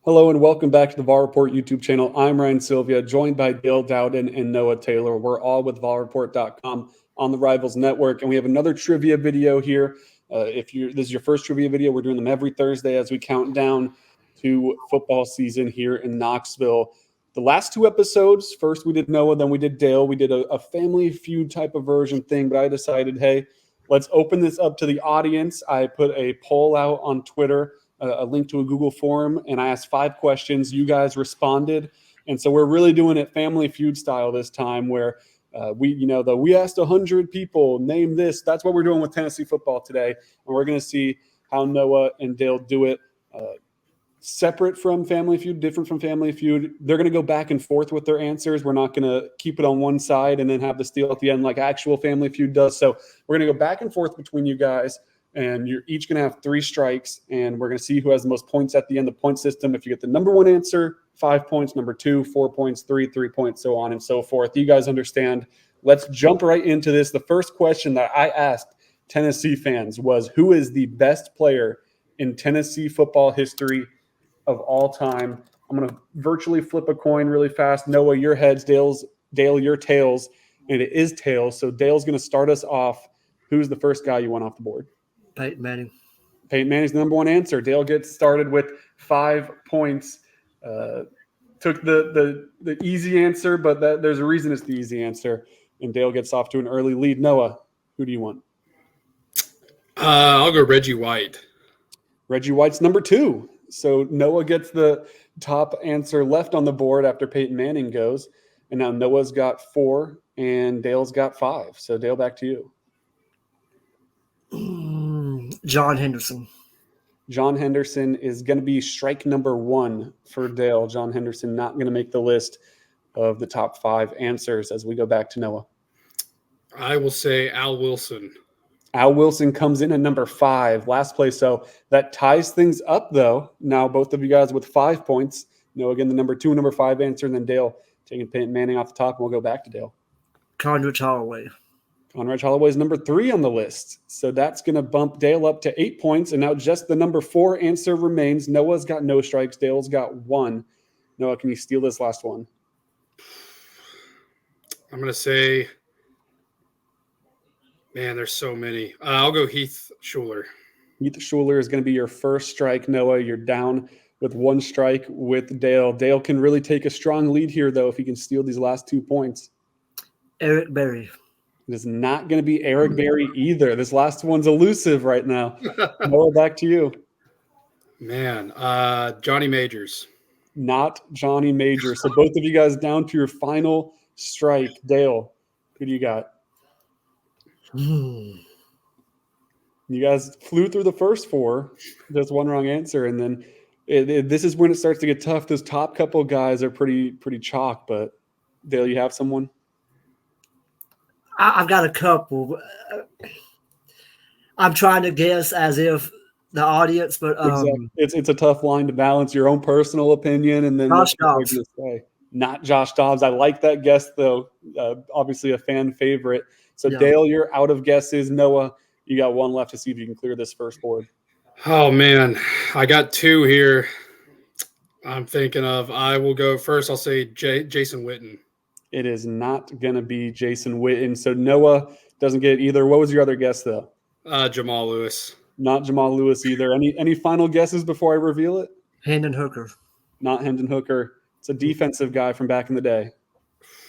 Hello and welcome back to the VolReport YouTube channel. I'm Ryan Sylvia, joined by Dale Dowden and Noah Taylor. We're all with VolReport.com on the Rivals Network, and we have another trivia video here. If this is your first trivia video, we're doing them every Thursday as we count down to football season here in Knoxville. The last two episodes, first we did Noah, then we did Dale. We did a Family Feud type of version thing, but I decided, hey, let's open this up to the audience. I put a poll out on Twitter, a link to a Google form, and I asked 5 questions. You guys responded, and so we're really doing it Family Feud style this time, where we asked 100 people, name this. That's what we're doing with Tennessee football today, and we're going to see how Noah and Dale do it. Separate from Family Feud, different from Family Feud. They're going to go back and forth with their answers. We're not going to keep it on one side and then have the steal at the end like actual Family Feud does. So we're going to go back and forth between you guys, and you're each going to have 3 strikes, and we're going to see who has the most points at the end of the point system. If you get the number 1 answer, 5 points, number 2, 4 points, 3 points, so on and so forth. You guys understand. Let's jump right into this. The first question that I asked Tennessee fans was, who is the best player in Tennessee football history of all time? I'm going to virtually flip a coin really fast. Noah, your heads, Dale, your tails, and it is tails. So Dale's going to start us off. Who's the first guy you want off the board? Peyton Manning. Peyton Manning's the number 1 answer. Dale gets started with 5 points. Took the easy answer, but there's a reason it's the easy answer. And Dale gets off to an early lead. Noah, who do you want? I'll go Reggie White. Reggie White's number 2. So Noah gets the top answer left on the board after Peyton Manning goes. And now Noah's got 4 and Dale's got 5. So Dale, back to you. John Henderson. John Henderson is going to be strike number 1 for Dale. John Henderson not going to make the list of the top 5 answers as we go back to Noah. I will say Al Wilson. Al Wilson comes in at number 5, last place. So that ties things up, though. Now both of you guys with 5 points. Noah again the number 2 and number 5 answer, and then Dale taking Peyton Manning off the top, and we'll go back to Dale. Conrad Holloway. Conrad Holloway is number 3 on the list. So that's going to bump Dale up to 8 points, and now just the number 4 answer remains. Noah's got no strikes. Dale's got 1. Noah, can you steal this last one? I'm going to say, man, there's so many. I'll go Heath Schuler. Heath Schuler is going to be your first strike, Noah. You're down with 1 strike with Dale. Dale can really take a strong lead here, though, if he can steal these last 2 points. Eric Berry. It is not going to be Eric Berry either. This last one's elusive right now. Noah, back to you. Man, Johnny Majors. Not Johnny Majors. So both of you guys down to your final strike. Dale, who do you got? You guys flew through the first 4. There's 1 wrong answer, and then this is when it starts to get tough. Those top couple guys are pretty chalk, but Dale, you have someone? I've got a couple. I'm trying to guess as if the audience, but exactly. It's a tough line to balance your own personal opinion and then Josh Dobbs. Not Josh Dobbs. I like that guess, though. Obviously a fan favorite. So yeah. Dale, you're out of guesses. Noah, you got 1 left to see if you can clear this first board. Oh man, I got 2 here. I'm thinking of. I will go first. I'll say Jason Witten. It is not going to be Jason Witten. So Noah doesn't get it either. What was your other guess, though? Jamal Lewis. Not Jamal Lewis either. Any final guesses before I reveal it? Hendon Hooker. Not Hendon Hooker. It's a defensive guy from back in the day.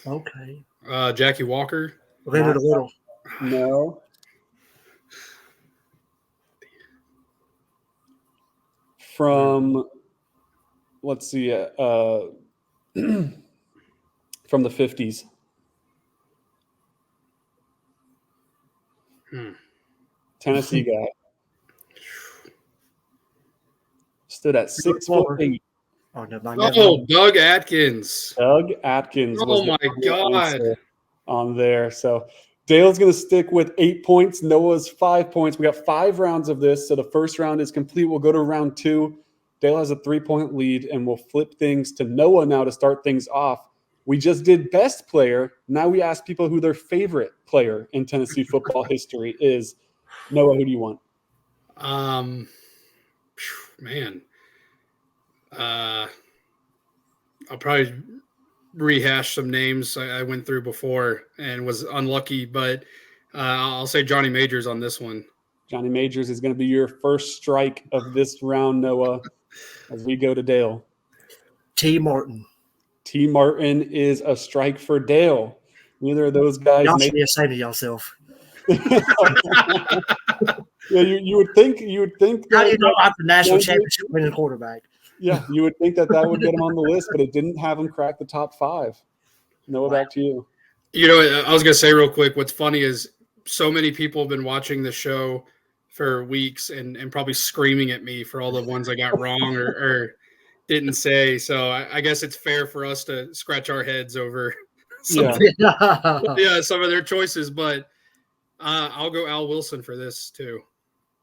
Okay. Jackie Walker. Leonard Little. No. From, let's see, from the 50s. Tennessee guy. Stood at 6'8". Oh, Doug Atkins. Doug Atkins. Oh, my God. On there. So Dale's going to stick with 8 points. Noah's 5 points. We got 5 rounds of this. So the first round is complete. We'll go to round 2. Dale has a 3-point lead, and we'll flip things to Noah now to start things off. We just did best player. Now we ask people who their favorite player in Tennessee football history is. Noah, who do you want? Man. I'll probably rehash some names I went through before and was unlucky, but I'll say Johnny Majors on this one. Johnny Majors is going to be your first strike of this round, Noah, as we go to Dale. T. Martin. T. Martin is a strike for Dale. Neither of those guys Y'all make should be ashamed of yourself. Yeah, you would think How do you that, know I'm the national that- championship winning quarterback? yeah, you would think that would get him on the list, but it didn't have him crack the top 5. Noah, back to you. You know, I was going to say real quick, what's funny is so many people have been watching the show for weeks and probably screaming at me for all the ones I got wrong or didn't say. So I guess it's fair for us to scratch our heads over some of their choices. But I'll go Al Wilson for this too.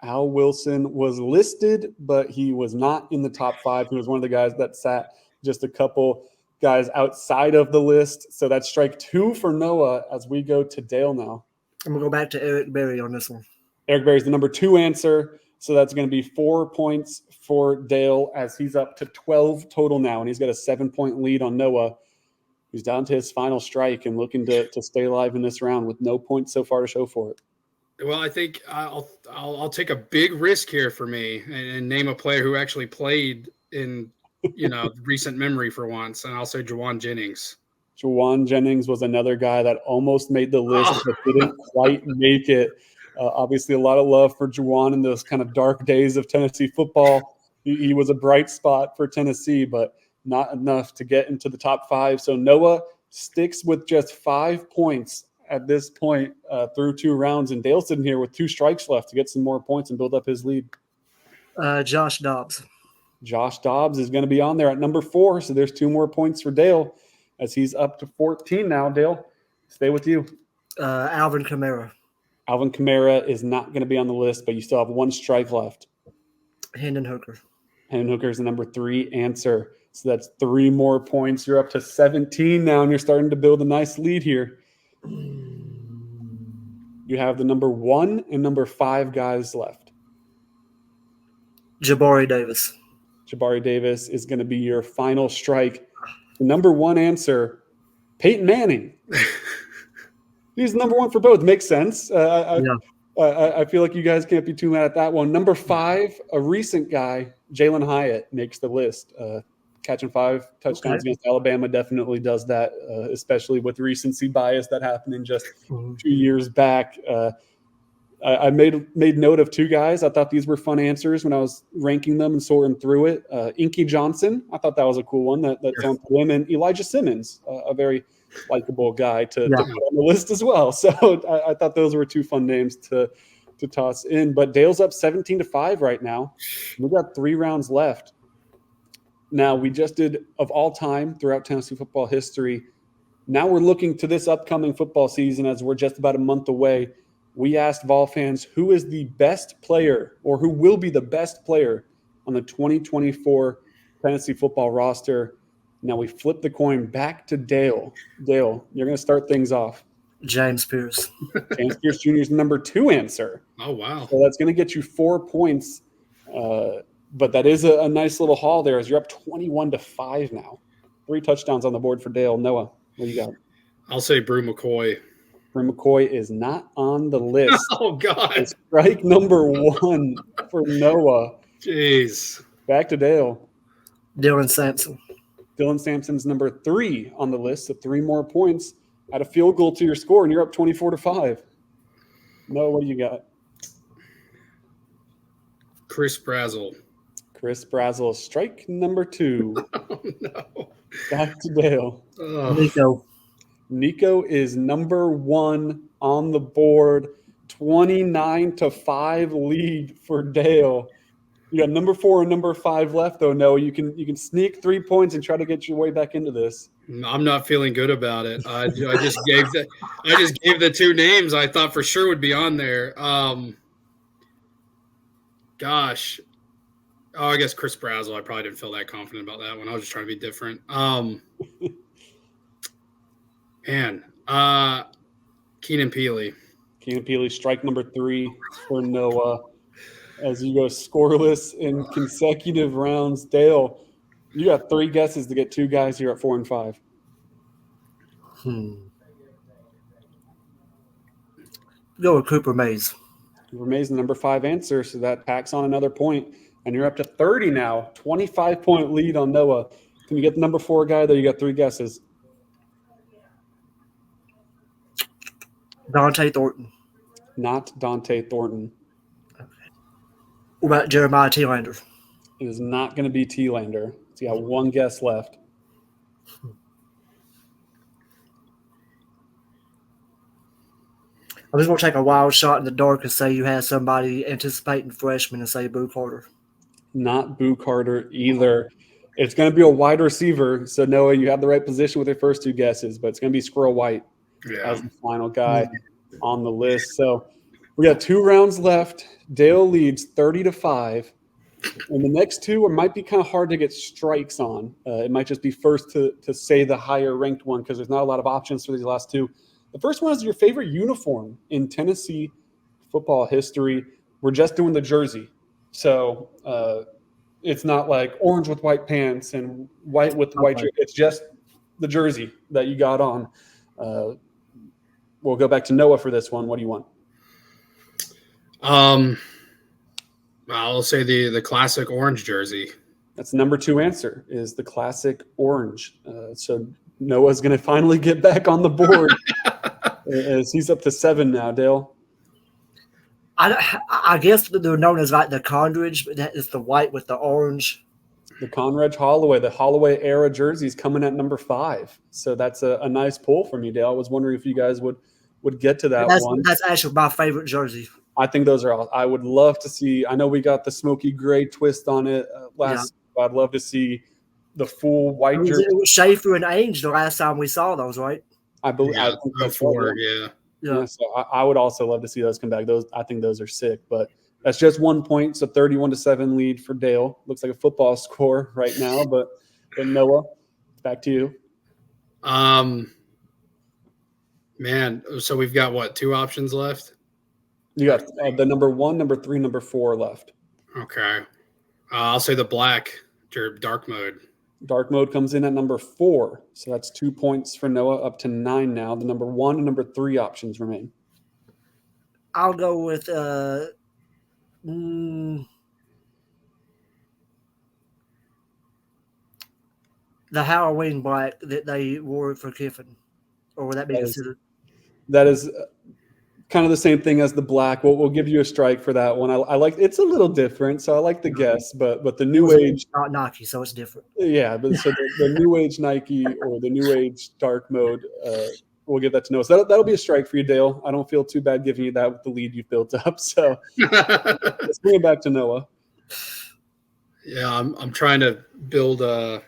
Al Wilson was listed, but he was not in the top 5. He was one of the guys that sat just a couple guys outside of the list. So that's strike 2 for Noah as we go to Dale now. I'm going to go back to Eric Berry on this one. Eric Berry's the number 2 answer. So that's going to be 4 points for Dale as he's up to 12 total now. And he's got a 7-point lead on Noah, who's down to his final strike and looking to stay alive in this round with no points so far to show for it. Well, I think I'll take a big risk here for me and name a player who actually played in recent memory for once, and I'll say Juwan Jennings. Juwan Jennings was another guy that almost made the list but didn't quite make it. Obviously, a lot of love for Juwan in those kind of dark days of Tennessee football. He was a bright spot for Tennessee, but not enough to get into the top 5. So Noah sticks with just 5 points at this point through 2 rounds, and Dale's sitting here with 2 strikes left to get some more points and build up his lead. Josh Dobbs. Josh Dobbs is going to be on there at number 4, so there's 2 more points for Dale as he's up to 14 now. Dale, stay with you. Alvin Kamara. Alvin Kamara is not going to be on the list, but you still have 1 strike left. Hendon Hooker. Hendon Hooker is the number 3 answer. So that's 3 more points. You're up to 17 now, and you're starting to build a nice lead here. You have the number 1 and number 5 guys left. Jabari Davis. Jabari Davis is going to be your final strike. The number 1 answer, Peyton Manning. He's number 1 for both. Makes sense. I feel like you guys can't be too mad at that one. Number 5, a recent guy, Jalen Hyatt, makes the list. Catching 5 touchdowns against Alabama definitely does that, especially with recency bias that happened in just 2 years back. I made note of 2 guys. I thought these were fun answers when I was ranking them and sorting through it. Inky Johnson, I thought that was a cool one that sounds to him, and Elijah Simmons, a very likable guy to put on the list as well. So I thought those were 2 fun names to toss in. But Dale's up 17-5 right now. We've got 3 rounds left. Now, we just did of all time throughout Tennessee football history. Now we're looking to this upcoming football season as we're just about a month away. We asked Vol fans who is the best player or who will be the best player on the 2024 Tennessee football roster. Now we flip the coin back to Dale. Dale, you're going to start things off. James Pierce. James Pierce Jr. is number 2 answer. Oh, wow. So that's going to get you 4 points. But that is a nice little haul there as you're up 21-5 now. 3 touchdowns on the board for Dale. Noah, what do you got? I'll say Brew McCoy. Brew McCoy is not on the list. Oh, God. It's strike number 1 for Noah. Jeez. Back to Dale. Dylan Sampson. Dylan Sampson's number 3 on the list, so 3 more points. Add a field goal to your score, and you're up 24-5. Noah, what do you got? Chris Brazzell. Chris Brazzell, strike number 2. Oh, no. Back to Dale. Nico. Nico is number 1 on the board. 29-5 lead for Dale. You got number 4 and number 5 left, though. No, you can sneak 3 points and try to get your way back into this. I'm not feeling good about it. I just gave the 2 names I thought for sure would be on there. Gosh. Oh, I guess Chris Brazzell. I probably didn't feel that confident about that one. I was just trying to be different. Keenan Peely. Keenan Peely, strike number 3 for Noah. As you go scoreless in consecutive rounds, Dale, You got 3 guesses to get 2 guys here at 4 and 5. Go with Cooper Mays. Cooper Mays, the number 5 answer, so that packs on another point, and you're up to 30 now. 25-point lead on Noah. Can you get the number 4 guy, though? You got 3 guesses. Dante Thornton. Not Dante Thornton. What about Jeremiah T-Lander? It is not going to be T-Lander. So you got 1 guess left. I'm just going to take a wild shot in the dark and say you had somebody anticipating freshman and say Boo Carter. Not Boo Carter either. It's going to be a wide receiver. So, Noah, you have the right position with your first 2 guesses, but it's going to be Squirrel White as the final guy on the list. So we got 2 rounds left. Dale leads 30-5. And the next 2 might be kind of hard to get strikes on. It might just be first to say the higher ranked one because there's not a lot of options for these last 2. The first one is your favorite uniform in Tennessee football history. We're just doing the jersey. So it's not like orange with white pants and white with white shirt. It's just the jersey that you got on. We'll go back to Noah for this one. What do you want? I'll say the classic orange jersey. That's the number 2 answer is the classic orange. So Noah's going to finally get back on the board as he's up to 7 now, Dale. I guess they're known as like the Condridge, but that is the white with the orange. The Conrad Holloway, the Holloway era jersey is coming at number 5. So that's a nice pull from you, Dale. I was wondering if you guys would get to that one. That's actually my favorite jersey. I think those are all. I would love to see. I know we got the smoky gray twist on it last. Yeah. I'd love to see the full white jersey. It was Schaefer and Ainge the last time we saw those, right? I believe. Yeah, I think before, yeah. So I would also love to see those come back. I think those are sick. But that's just 1 point. So 31-7 lead for Dale. Looks like a football score right now. But Noah, back to you. Man, so we've got what, 2 options left? You got the number 1, number 3, number 4 left. Okay. I'll say the black or dark mode. Dark mode comes in at number 4. So that's 2 points for Noah, up to 9 now. The number 1 and number 3 options remain. I'll go with the Halloween black that they wore for Kiffin. Or would that be considered? That is kind of the same thing as the black. We'll give you a strike for that one. I like it's a little different, so I like the guess, but the new age not Nike, so it's different. Yeah, but so the new age Nike or the new age dark mode, we'll give that to Noah. So that'll be a strike for you, Dale. I don't feel too bad giving you that with the lead you've built up. So let's bring it back to Noah. Yeah, I'm trying to build a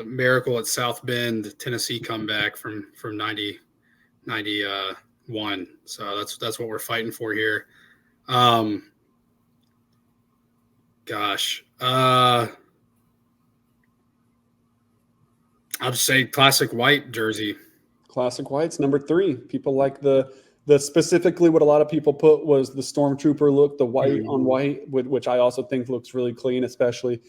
Miracle at South Bend, Tennessee comeback from 91. So that's what we're fighting for here. Gosh. I'll just say classic white jersey. Classic white's number 3. People like the specifically what a lot of people put was the Stormtrooper look, the white on white, which I also think looks really clean, especially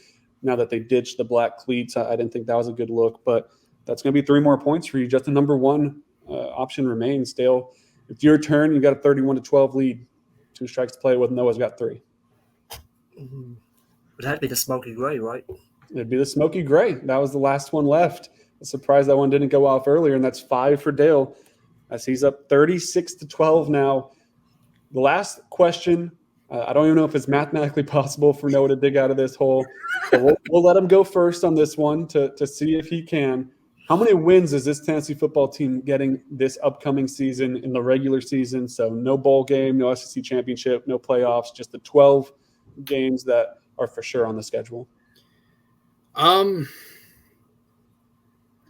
now that they ditched the black cleats. I didn't think that was a good look, but that's going to be 3 more points for you. Just the number 1 option remains. Dale, it's your turn. You got a 31-12 lead. 2 strikes to play with. Noah's got 3. Would that be the smoky gray, right? It'd be the smoky gray. That was the last one left. I'm surprised that one didn't go off earlier, and that's 5 for Dale as he's up 36-12 now. The last question, I don't even know if it's mathematically possible for Noah to dig out of this hole. So we'll let him go first on this one to see if he can. How many wins is this Tennessee football team getting this upcoming season in the regular season? So no bowl game, no SEC championship, no playoffs, just the 12 games that are for sure on the schedule.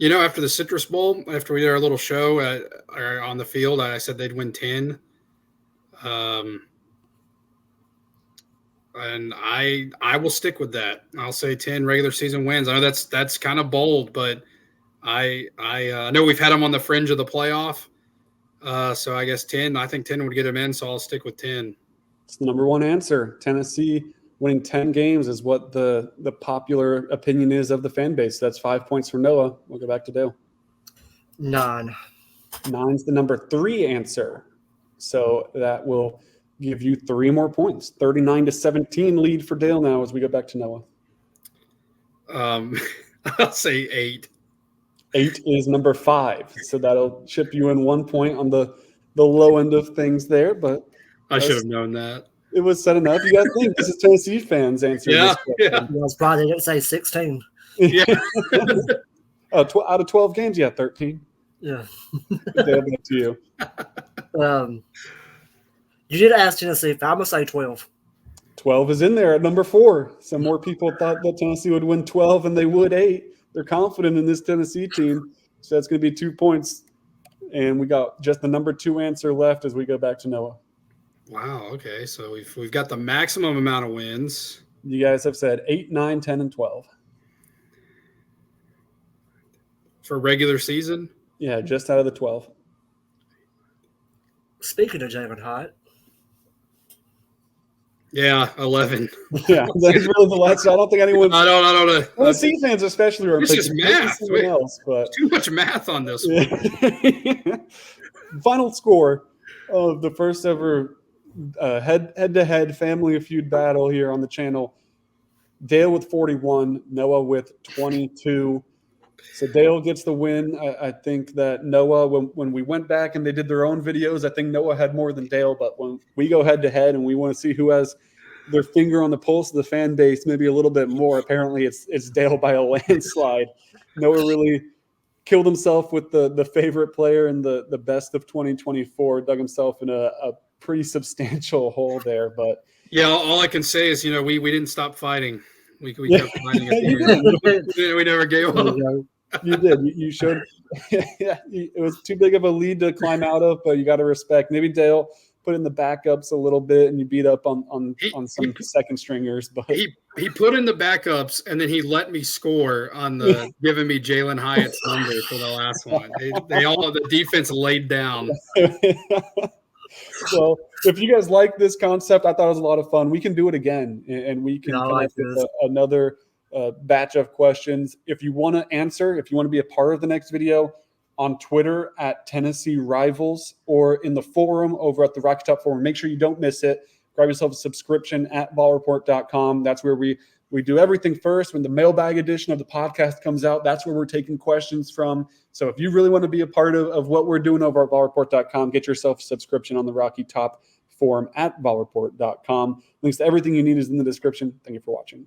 After the Citrus Bowl, after we did our little show on the field, I said they'd win 10. And I will stick with that. I'll say 10 regular season wins. I know that's kind of bold, but I know we've had them on the fringe of the playoff. So I guess 10. I think 10 would get them in, so I'll stick with 10. It's the number 1 answer. Tennessee winning 10 games is what the popular opinion is of the fan base. That's 5 points for Noah. We'll go back to Dale. 9. 9's the number 3 answer. So that will give you 3 more points. 39-17 lead for Dale now as we go back to Noah. I'll say 8. 8 is number 5. So that'll chip you in 1 point on the low end of things there, but I should have known that. it was said enough. You got to think this is Tennessee fans answering Yeah, this yeah. question. I was probably didn't say 16. Yeah. Out of 12 games, 13. Yeah. Dale, back to you. You did ask Tennessee. I'm gonna say 12. 12 is in there at number 4. Some more people thought that Tennessee would win 12 and they would 8. They're confident in this Tennessee team. So that's going to be 2 points. And we got just the number 2 answer left as we go back to Noah. Wow. Okay. So we've got the maximum amount of wins. You guys have said 8, 9, 10, and 12. For regular season? Yeah, just out of the 12. Speaking of Jalen Hyatt, Yeah, 11. Yeah, that's really the last. I don't think anyone. I don't know. Tennessee fans especially are It's just picking math. someone else, but Too much math on this one. final score of the first ever head-to-head Family Feud battle here on the channel. Dale with 41, Noah with 22. So Dale gets the win. I think that Noah, when we went back and they did their own videos, I think Noah had more than Dale. But when we go head-to-head and we want to see who has their finger on the pulse of the fan base, maybe a little bit more, apparently it's Dale by a landslide. Noah really killed himself with the favorite player in the best of 2024, dug himself in a pretty substantial hole there. But yeah, all I can say is, we didn't stop fighting. We kept fighting at the end. We never gave up. You did. You showed. Yeah, it was too big of a lead to climb out of, but you got to respect. Maybe Dale put in the backups a little bit, and you beat up on some second stringers. But he put in the backups, and then he let me score on the giving me Jalen Hyatt's number for the last one. The defense laid down. So if you guys like this concept, I thought it was a lot of fun. We can do it again, and we can come up with another batch of questions. If you want to answer, if you want to be a part of the next video, on Twitter at Tennessee Rivals or in the forum over at the Rocky Top Forum, make sure you don't miss it. Grab yourself a subscription at VolReport.com. That's where we do everything first. When the mailbag edition of the podcast comes out, that's where we're taking questions from. So if you really want to be a part of what we're doing over at VolReport.com, get yourself a subscription on the Rocky Top Forum at VolReport.com. Links to everything you need is in the description. Thank you for watching.